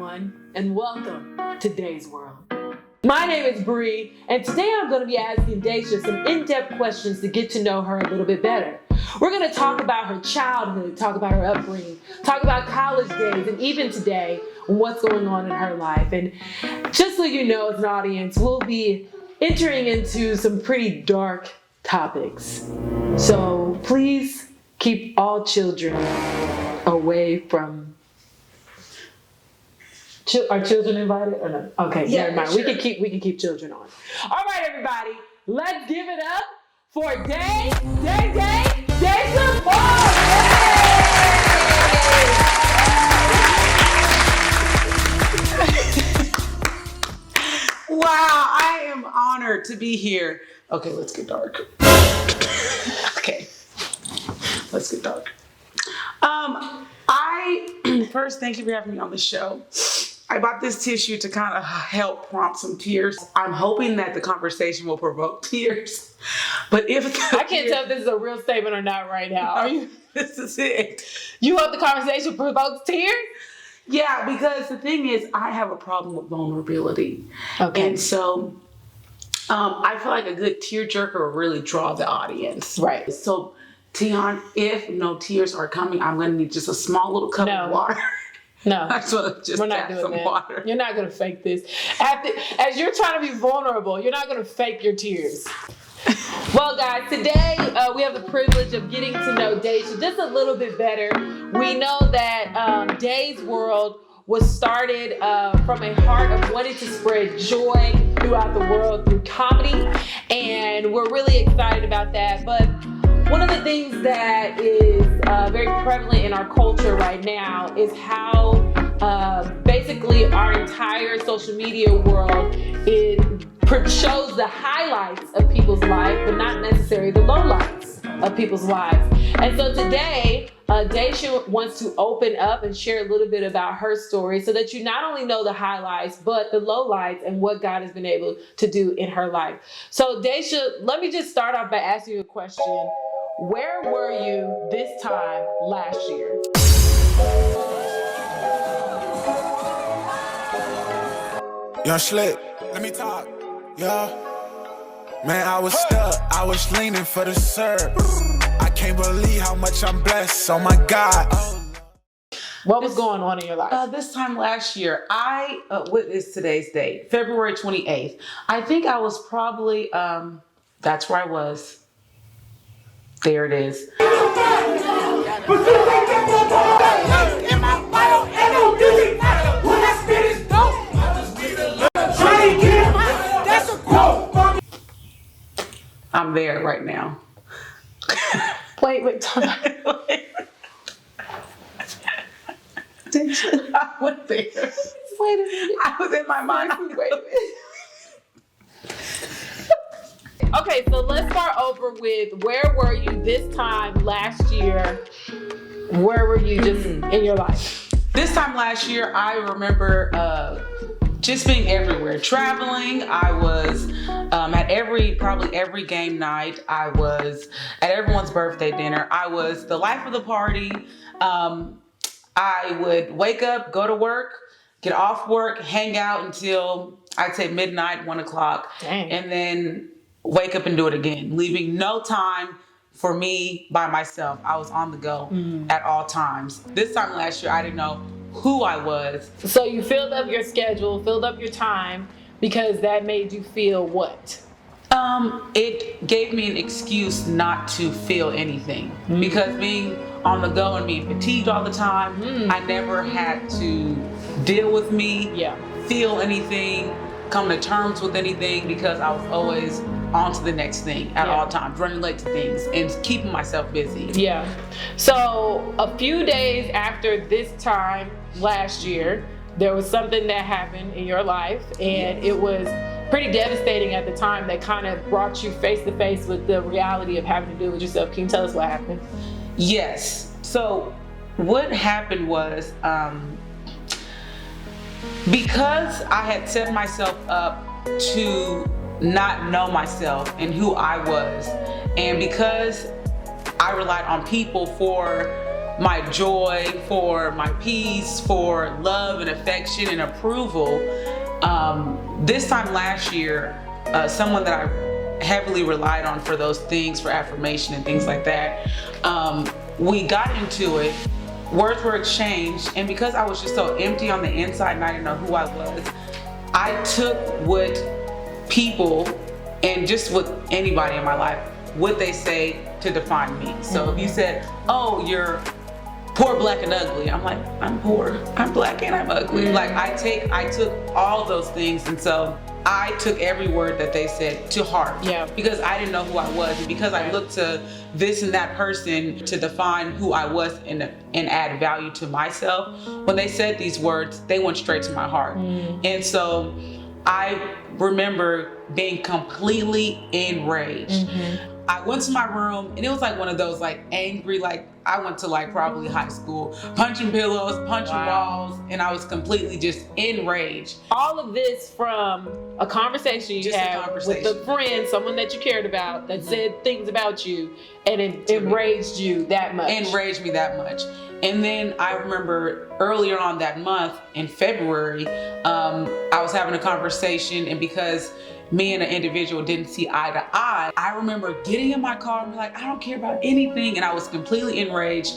everyone, and welcome to Day's World. My name is Bree, and today I'm going to be asking Daisha some in-depth questions to get to know her a little bit better. We're going to talk about her childhood, talk about her upbringing, talk about college days, and even today, what's going on in her life. And just so you know, as an audience, we'll be entering into some pretty dark topics. So please keep all children away from... Are children invited or no? Okay, yeah, never mind. Sure. We can keep children on. All right, everybody, let's give it up for Daisha Wow, I am honored to be here. Okay, let's get dark. Okay, let's get dark. First, thank you for having me on the show. I bought this tissue to kind of help prompt some tears. I'm hoping that the conversation will provoke tears. But if I can't tell if this is a real statement or not right now. Are you? This is it. You hope the conversation provokes tears? Yeah, because the thing is, I have a problem with vulnerability. Okay. And so I feel like a good tearjerker will really draw the audience. Right. So, Tion, if no tears are coming, I'm going to need just a small little cup of water. No, I just want to we're not doing some that. water. You're not going to fake this. As you're trying to be vulnerable, you're not going to fake your tears. Well, guys, today we have the privilege of getting to know Daisha just a little bit better. We know that Day's World was started from a heart of wanting to spread joy throughout the world through comedy, and we're really excited about that. But one of the things that is very prevalent in our culture right now is how basically our entire social media world shows the highlights of people's life, but not necessarily the lowlights of people's lives. And so today, Daisha wants to open up and share a little bit about her story so that you not only know the highlights, but the lowlights and what God has been able to do in her life. So Daisha, let me just start off by asking you a question. Where were you this time last year? Young Slick, let me talk. Yeah. Man, I was stuck. I was leaning for the syrup. I can't believe how much I'm blessed. Oh my God. What was going on in your life? This time last year, what is today's date? February 28th. I think I was probably, that's where I was. There it is. I'm there right now. Wait, time out. I went there. Wait a minute. I was in my mind. Wait a minute. Okay, so let's start over with where were you this time last year? Where were you just in your life? This time last year, I remember just being everywhere, traveling. I was at probably every game night. I was at everyone's birthday dinner. I was the life of the party. I would wake up, go to work, get off work, hang out until I'd say midnight, 1 o'clock. Dang. And then wake up and do it again, leaving no time for me by myself. I was on the go at all times. This time last year, I didn't know who I was. So you filled up your schedule, filled up your time, because that made you feel what? It gave me an excuse not to feel anything. Because being on the go and being fatigued all the time, I never had to deal with me, feel anything, come to terms with anything, because I was always on to the next thing at all times, running late to things and keeping myself busy. Yeah. So a few days after this time last year, there was something that happened in your life, and it was pretty devastating at the time, that kind of brought you face to face with the reality of having to deal with yourself. Can you tell us what happened? Yes. So what happened was, because I had set myself up to not know myself and who I was, and because I relied on people for my joy, for my peace, for love and affection and approval. This time last year, someone that I heavily relied on for those things, for affirmation and things like that, we got into it. Words were exchanged, and because I was just so empty on the inside and I didn't know who I was, I took what people and just with anybody in my life, what they say to define me. So if you said, oh, you're poor, black, and ugly, I'm like, I'm poor, I'm black, and I'm ugly. Like I took all those things, and so I took every word that they said to heart. Yeah. Because I didn't know who I was, and because I looked to this and that person to define who I was and add value to myself. When they said these words, they went straight to my heart. And so I remember being completely enraged. I went to my room, and it was like one of those like angry, like I went to like probably high school, punching pillows, punching walls, and I was completely just enraged. All of this from a conversation you had with a friend, someone that you cared about, that said things about you, and it enraged you that much. Enraged me that much. And then I remember earlier on that month in February, I was having a conversation, and because me and an individual didn't see eye to eye, I remember getting in my car and be like, I don't care about anything. And I was completely enraged.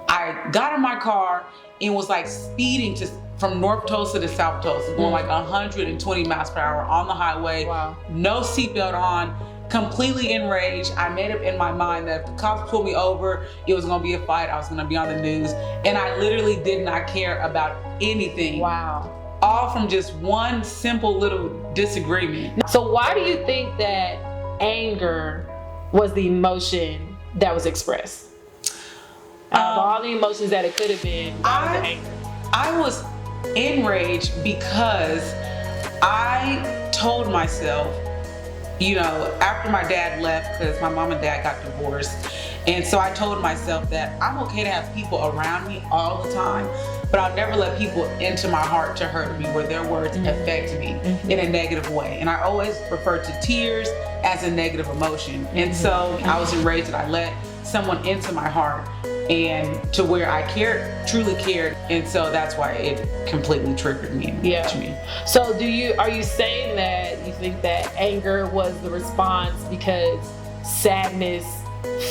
I got in my car and was like speeding from North Tulsa to South Tulsa, going like 120 miles per hour on the highway. Wow. No seatbelt on, completely enraged. I made up in my mind that if the cops pulled me over, it was gonna be a fight, I was gonna be on the news. And I literally did not care about anything. Wow. All from just one simple little disagreement. So why do you think that anger was the emotion that was expressed? Out of all the emotions that it could have been, why was it anger? I was enraged because I told myself, you know, after my dad left, because my mom and dad got divorced, and so I told myself that I'm okay to have people around me all the time, but I'll never let people into my heart to hurt me, where their words affect me in a negative way. And I always refer to tears as a negative emotion. And so I was enraged that I let someone into my heart and to where I truly cared. And so that's why it completely triggered me and hurt me. So are you saying that you think that anger was the response because sadness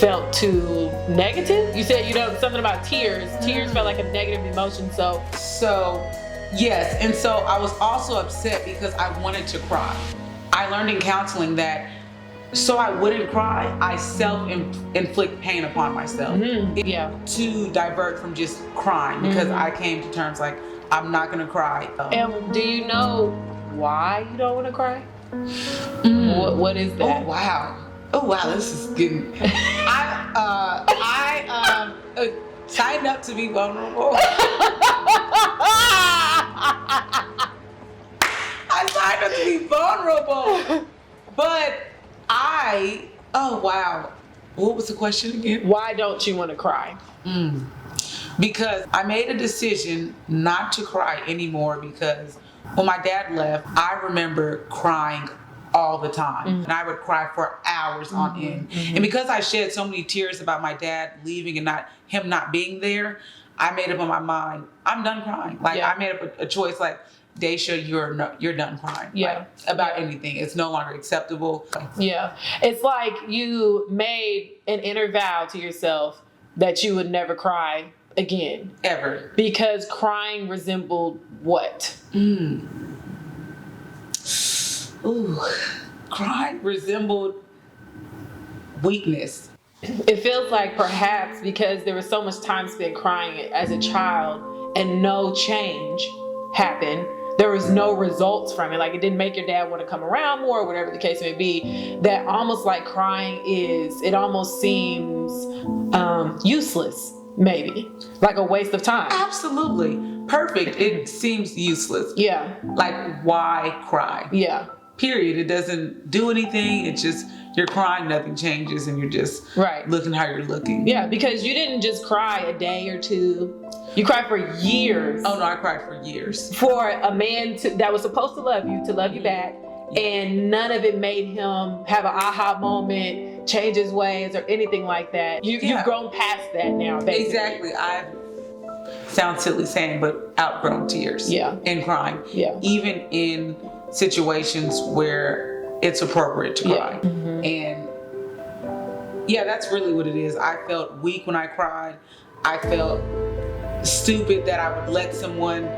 felt too negative? You said, something about tears. Tears felt like a negative emotion, so yes. And so I was also upset because I wanted to cry. I learned in counseling that so I wouldn't cry, I self-inflict pain upon myself. To divert from just crying, because I came to terms like, I'm not gonna cry. And do you know why you don't want to cry? What is that? Oh wow, this is getting. I signed up to be vulnerable. I signed up to be vulnerable, but what was the question again? Why don't you want to cry? Because I made a decision not to cry anymore, because when my dad left, I remember crying all the time. And I would cry for hours on end. And because I shed so many tears about my dad leaving and him not being there, I made up in my mind, I'm done crying. I made up a choice like, Daisha, you're done crying. About anything. It's no longer acceptable. It's like you made an inner vow to yourself that you would never cry again. Ever. Because crying resembled what? Crying resembled weakness. It feels like perhaps because there was so much time spent crying as a child and no change happened, there was no results from it. Like, it didn't make your dad want to come around more, or whatever the case may be. That almost like crying it almost seems useless, maybe. Like a waste of time. Absolutely. Perfect. It seems useless. Like, why cry? Period. It doesn't do anything. It's just, you're crying, nothing changes, and you're just looking how you're looking. Because you didn't just cry a day or two. You cried for years. Oh no, I cried for years. For a man that was supposed to love you back, and none of it made him have an aha moment change his ways or anything like that. You've grown past that now, basically. Exactly. I've sounds silly saying, but outgrown tears. Yeah. And crying. Yeah. Even in situations where it's appropriate to cry. Yeah. Mm-hmm. And yeah, that's really what it is. I felt weak when I cried. I felt stupid that I would let someone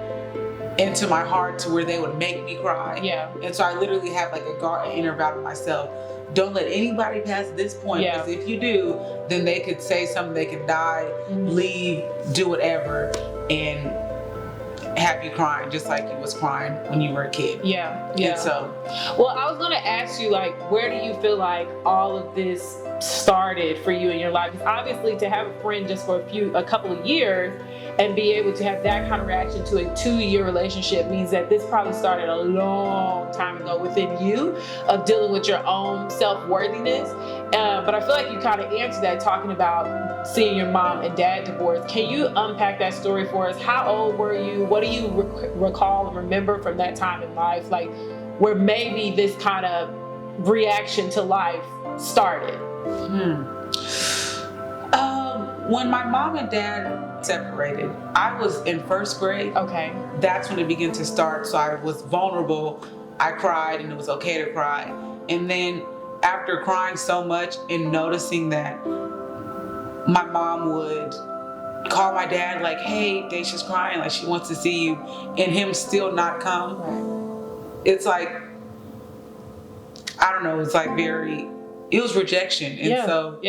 into my heart to where they would make me cry. Yeah. And so I literally have like an inner vow to myself. Don't let anybody pass this point. Yeah. Because if you do, then they could say something, they could die, leave, do whatever, and have you crying just like you was crying when you were a kid. Yeah. Yeah. And so, well, I was gonna ask you, like, where do you feel like all of this started for you in your life? Because obviously, to have a friend just for a couple of years and be able to have that kind of reaction to a 2-year relationship means that this probably started a long time ago within you of dealing with your own self-worthiness. But I feel like you kind of answered that talking about seeing your mom and dad divorced. Can you unpack that story for us? How old were you? What do you recall and remember from that time in life, like where maybe this kind of reaction to life started? When my mom and dad separated, I was in first grade. Okay. That's when it began to start. So I was vulnerable. I cried, and it was okay to cry. And then after crying so much and noticing that my mom would call my dad like, hey, Daisha's crying, like she wants to see you, and him still not come. Right. It's like, I don't know, it's like it was rejection. And so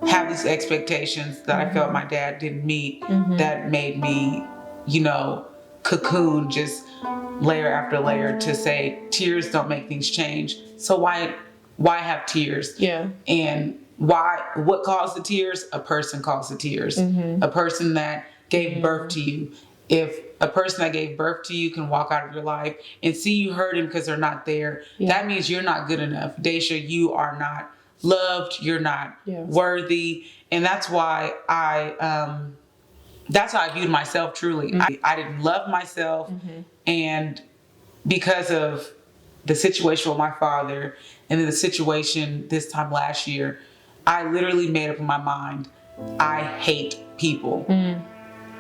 have these expectations that I felt my dad didn't meet that made me, cocoon just layer after layer to say tears don't make things change. So why have tears? Yeah. And what caused the tears? A person caused the tears. A person that gave birth to you. If a person that gave birth to you can walk out of your life and see you hurting because they're not there, that means you're not good enough. Daisha, you are not loved, you're not worthy. And that's why I viewed myself truly. I didn't love myself. And because of the situation with my father and then the situation this time last year, I literally made up in my mind, I hate people.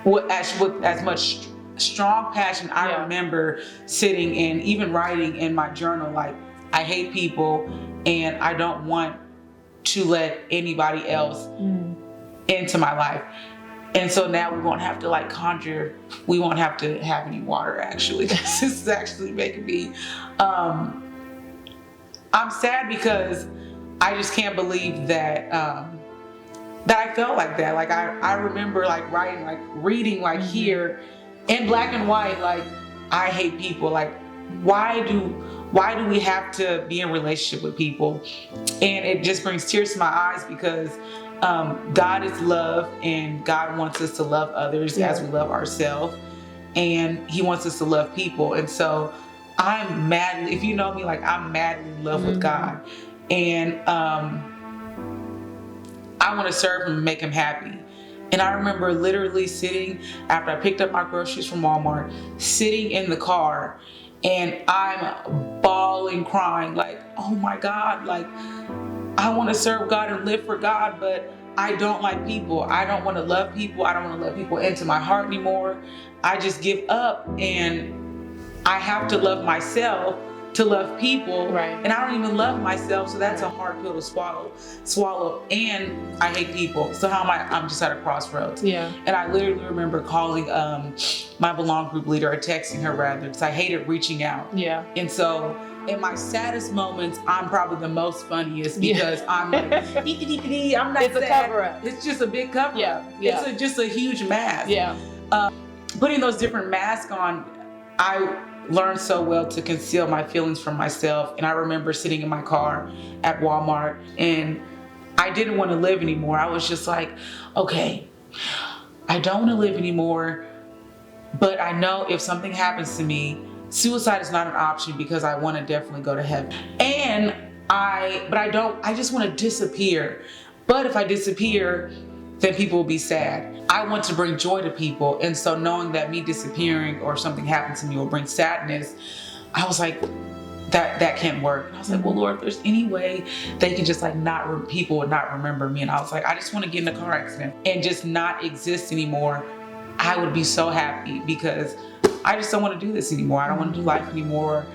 With as much strong passion, I remember sitting and even writing in my journal, like, I hate people and I don't want to let anybody else into my life. And so now we won't have to we won't have to have any water, actually. This is actually making me, I'm sad because I just can't believe that I felt like that. Like I remember writing, reading here in black and white, I hate people. Like, why do we have to be in relationship with people? And it just brings tears to my eyes because God is love, and God wants us to love others as we love ourselves, and He wants us to love people. And so I'm madly, if you know me, I'm madly in love with God, and I want to serve Him and make Him happy. And I remember literally sitting after I picked up my groceries from Walmart, sitting in the car, and I'm bawling, crying, oh my God, I want to serve God and live for God, but I don't like people. I don't want to love people. I don't want to let people into my heart anymore. I just give up, and I have to love myself to love people. Right. And I don't even love myself, so that's a hard pill to swallow. And I hate people. So how am I'm just at a crossroads. Yeah. And I literally remember calling my Belong group leader, or texting her rather, because I hated reaching out. Yeah. And so in my saddest moments, I'm probably the most funniest because I'm like, I'm not It's sad. a cover up. It's just a big cover up. Yeah. It's just a huge mask. Yeah. Putting those different masks on, I learned so well to conceal my feelings from myself. And I remember sitting in my car at Walmart, and I didn't want to live anymore. I was just like, okay, I don't want to live anymore, but I know if something happens to me, suicide is not an option because I want to definitely go to heaven. And I just want to disappear. But if I disappear, then people will be sad. I want to bring joy to people. And so knowing that me disappearing or something happened to me will bring sadness, I was like, that can't work. And I was like, well, Lord, if there's any way they can just like people would not remember me. And I was like, I just want to get in a car accident and just not exist anymore. I would be so happy, because I just don't want to do this anymore. I don't want to do life anymore.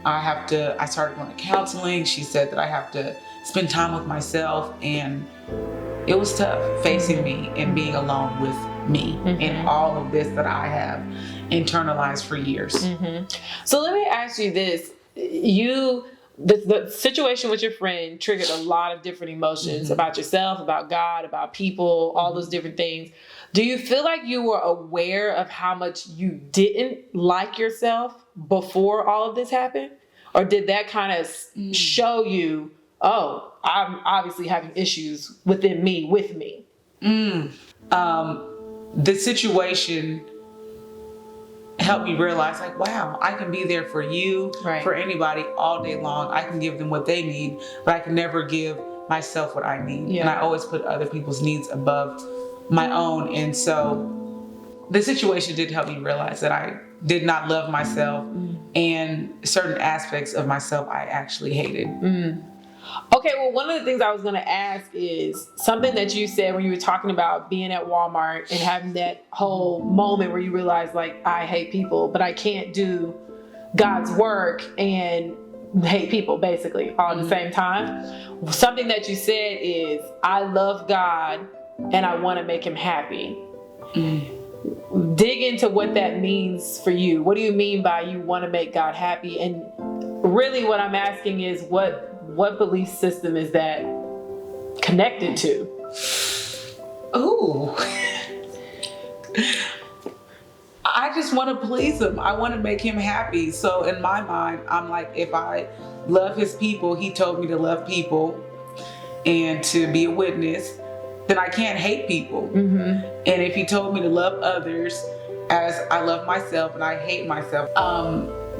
I started going to counseling. She said that I have to spend time with myself, and it was tough facing me and being alone with me and all of this that I have internalized for years. So let me ask you this. The situation with your friend triggered a lot of different emotions about yourself, about God, about people, all those different things. Do you feel like you were aware of how much you didn't like yourself before all of this happened? Or did that kind of show you, oh, I'm obviously having issues within me, with me? The situation helped me realize, like, wow, I can be there for you, for anybody all day long. I can give them what they need, but I can never give myself what I need. And I always put other people's needs above my own. And so the situation did help me realize that I did not love myself, and certain aspects of myself I actually hated. Okay, well, one of the things I was going to ask is something that you said when you were talking about being at Walmart and having that whole moment where you realize, like, I hate people, but I can't do God's work and hate people, basically, all at the same time. Something that you said is, I love God and I want to make him happy. Dig into what that means for you. What do you mean by you want to make God happy? And really what I'm asking is, what belief system is that connected to? Ooh. I just want to please him. I want to make him happy. So in my mind, I'm like, if I love his people, he told me to love people and to be a witness, then I can't hate people. And if he told me to love others as I love myself and I hate myself,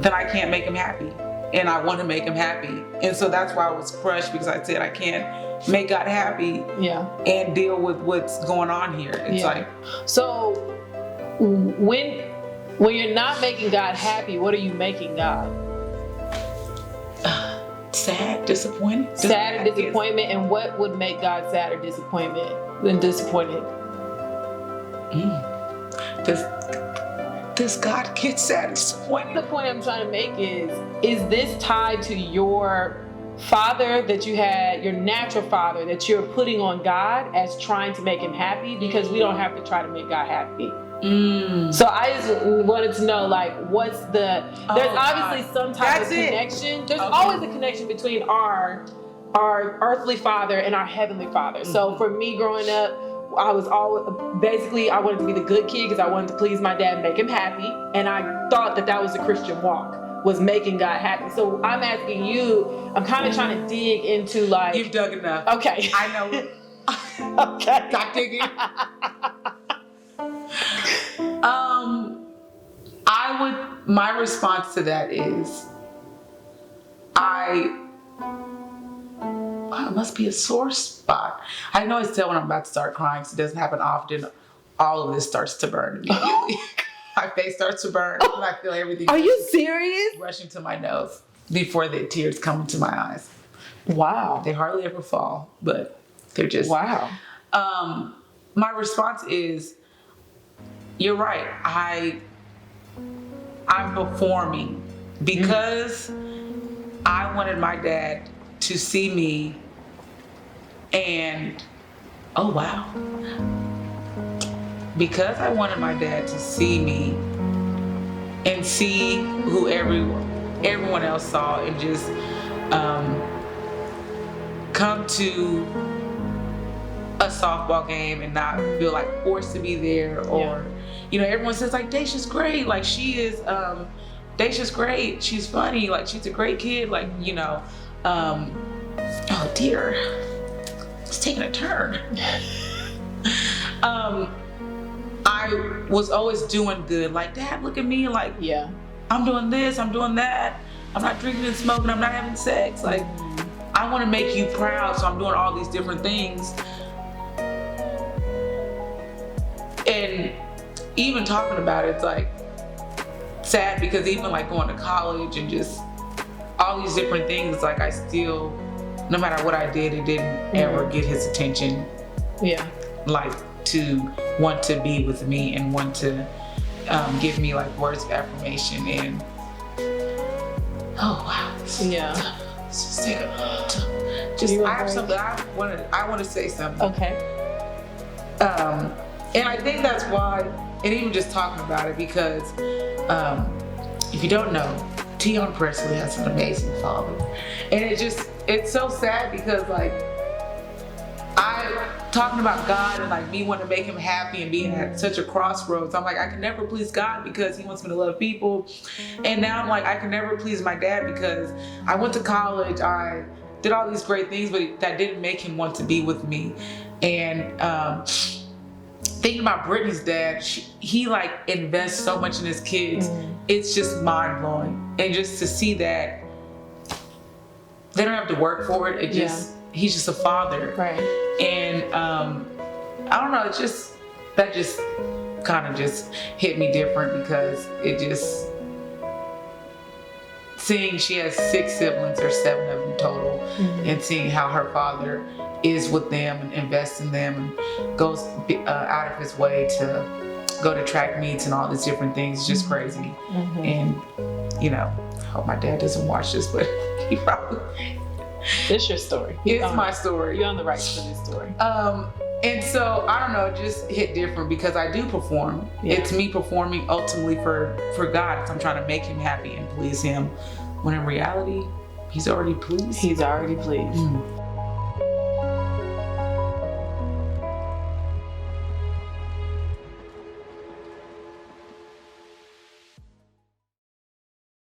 then I can't make him happy. And I want to make him happy. And so that's why I was crushed, because I said I can't make God happy and deal with what's going on here. It's like, so when you're not making God happy, what are you making God? Sad, disappointed. Sad and disappointment. And what would make God sad or disappointed? Does God get sad and disappointed? The point I'm trying to make is this tied to your father that you had, your natural father that you're putting on God as trying to make him happy? Because we don't have to try to make God happy. So I just wanted to know, like, what's there's obviously some type of connection. There's always a connection between our earthly father and our heavenly father. So for me growing up, I was always, basically, I wanted to be the good kid because I wanted to please my dad and make him happy. And I thought that was the Christian walk, was making God happy. So I'm asking you, I'm kind of trying to dig into, like... You've dug enough. Okay. I know. Okay. Got digging. My response to that is, it must be a sore spot. I can always tell when I'm about to start crying, because it doesn't happen often. All of this starts to burn immediately. My face starts to burn, and I feel everything. Are you serious? Rushing to my nose before the tears come into my eyes. Wow. They hardly ever fall, but they're just... Wow. My response is, you're right. I'm performing because I wanted my dad to see me, and because I wanted my dad to see me and see who everyone else saw, and just come to a softball game and not feel like forced to be there, or everyone says, like, Daisha's great, like, she is Daisha's great, she's funny, like, she's a great kid, like, oh dear, it's taking a turn. I was always doing good, like, Dad, look at me, like, I'm doing this, I'm doing that, I'm not drinking and smoking, I'm not having sex, like, I want to make you proud, so I'm doing all these different things. And even talking about it, it's like sad, because even like going to college and just all these different things, like I still, no matter what I did, it didn't ever get his attention. Yeah. Like to want to be with me and want to give me like words of affirmation and oh wow. Yeah. Let's just take a just I have something I want to say something. Okay. And I think that's why, and even just talking about it, because if you don't know, Tion Presley has an amazing father. And it's so sad because like, I'm talking about God and like me wanting to make him happy and being at such a crossroads. I'm like, I can never please God because he wants me to love people. And now I'm like, I can never please my dad because I went to college, I did all these great things, but that didn't make him want to be with me. And thinking about Brittany's dad, he like invests so much in his kids. It's just mind blowing. And just to see that they don't have to work for it. It just, he's just a father. Right. And I don't know, it just, that just kind of just hit me different because it just, seeing she has 6 siblings or 7 of them total, and seeing how her father is with them and invests in them and goes out of his way to go to track meets and all these different things. It's just crazy. And, you know, I hope my dad doesn't watch this, but he probably... It's your story. It's my story. You're on the rights for this story. And so, I don't know, it just hit different because I do perform. Yeah. It's me performing ultimately for God, because I'm trying to make him happy and please him, when in reality, he's already pleased. He's already pleased.